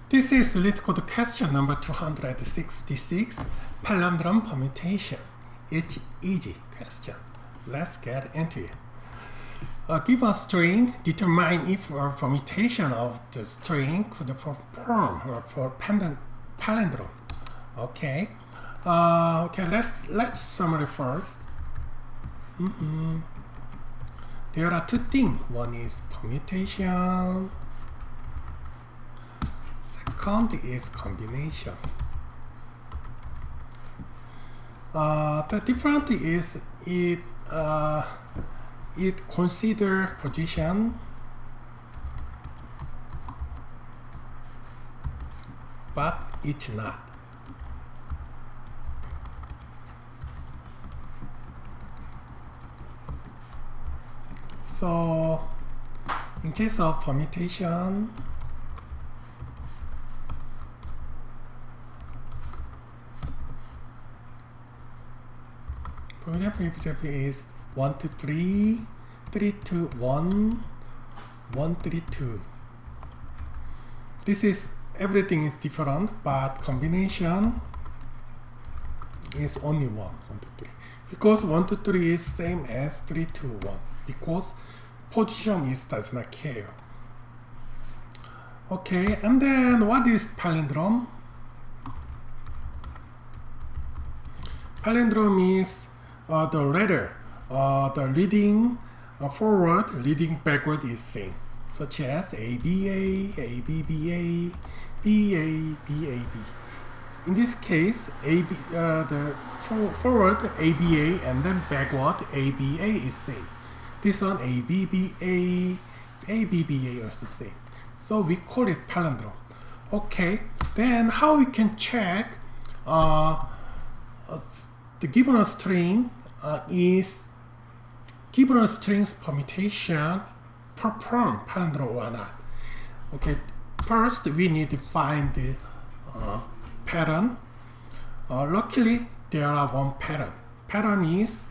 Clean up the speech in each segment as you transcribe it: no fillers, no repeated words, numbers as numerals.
This is related to question number 266, palindrome permutation. It's easy question. Let's get into it. Give a string, determine if a permutation of the string could perform for palindrome. Okay. Let's summary first. There are two things. One is permutation. Second is combination. The difference is it consider position, but it's not. So in case of permutation, for example, if it is 1 to 3, 3 to 1, 1, 3, 2. This is everything is different, but combination is only 1, 1 to 3. Because 1 to 3 is same as 3 to 1. Because position does not care. Okay, and then what is palindrome? Palindrome is the letter, the leading forward, leading backward is same, such as ABA, ABBA, BA, BAB. In this case, the forward ABA and then backward ABA is same. This one ABBA, ABBA also same. So we call it palindrome. Okay, then how we can check the given string is given a string's permutation perform palindrome or not. Okay, first we need to find the pattern. Luckily, there are one pattern. Pattern is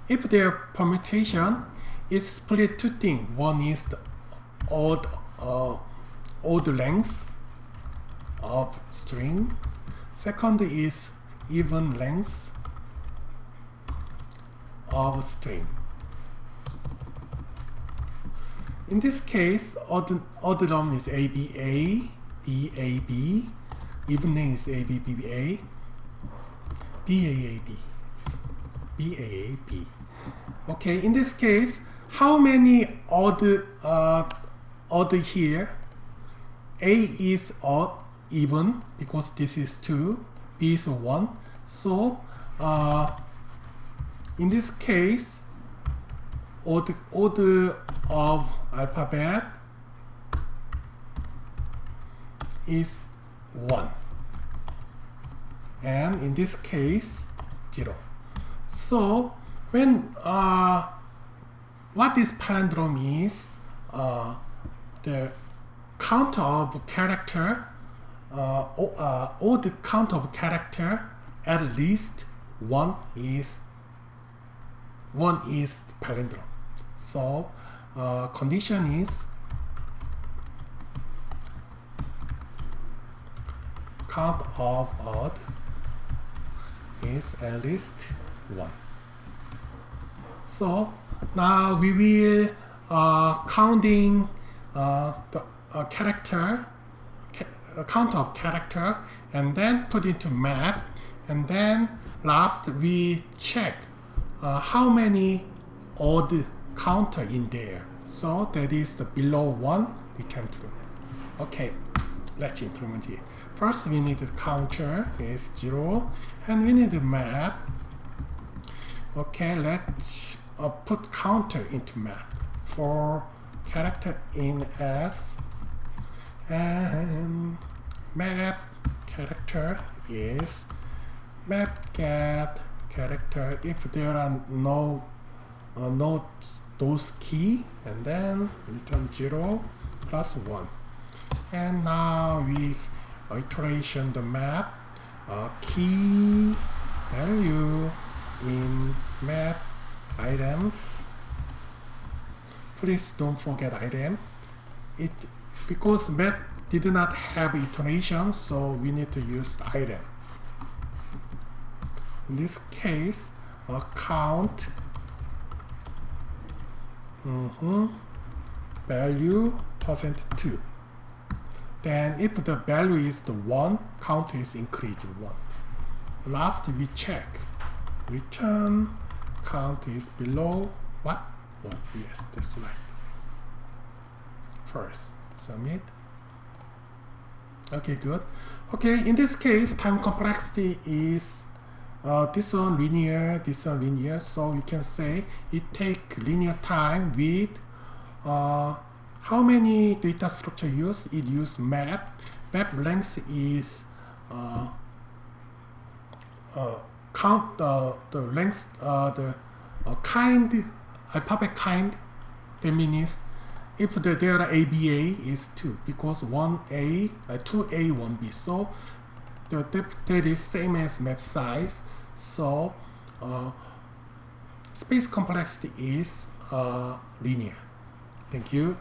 if their permutation is split two things. One is the odd length of string. Second is even length of string. In this case, odd term is ABA, BAB, even length is ABBA, BAAB, BAAB. Okay, in this case, how many odd here? A is odd, even, because this is 2, B is 1. So, in this case, order of alphabet is 1. And in this case, 0. So, when what this palindrome is, the count of character, odd count of character, at least one is palindrome. So condition is count of odd is at least 1. So now we will counting the character, count of character, and then put into map, and then last we check how many odd counter in there. So that is the below 1 we can do. Okay, let's implement it. First we need the counter is 0, and we need the map. Okay, let's put counter into map for character in S, and map character is map get character if there are no those key, and then return 0 plus 1. And now we iteration the map key value in map items. Please don't forget item. Because map did not have iteration, so we need to use item. In this case, count value %2. Then if the value is the 1, count is increasing 1. Last we check. Return count is below what? 1. Yes, that's right. First, submit. Okay, good. Okay, in this case, time complexity is this one linear, this one linear. So we can say it take linear time with how many data structure use? It use map. Map length is count the length, the kind, alphabet kind. That means if there are ABA is 2, because 1A, 2A, 1B. So that is same as map size. So space complexity is linear. Thank you.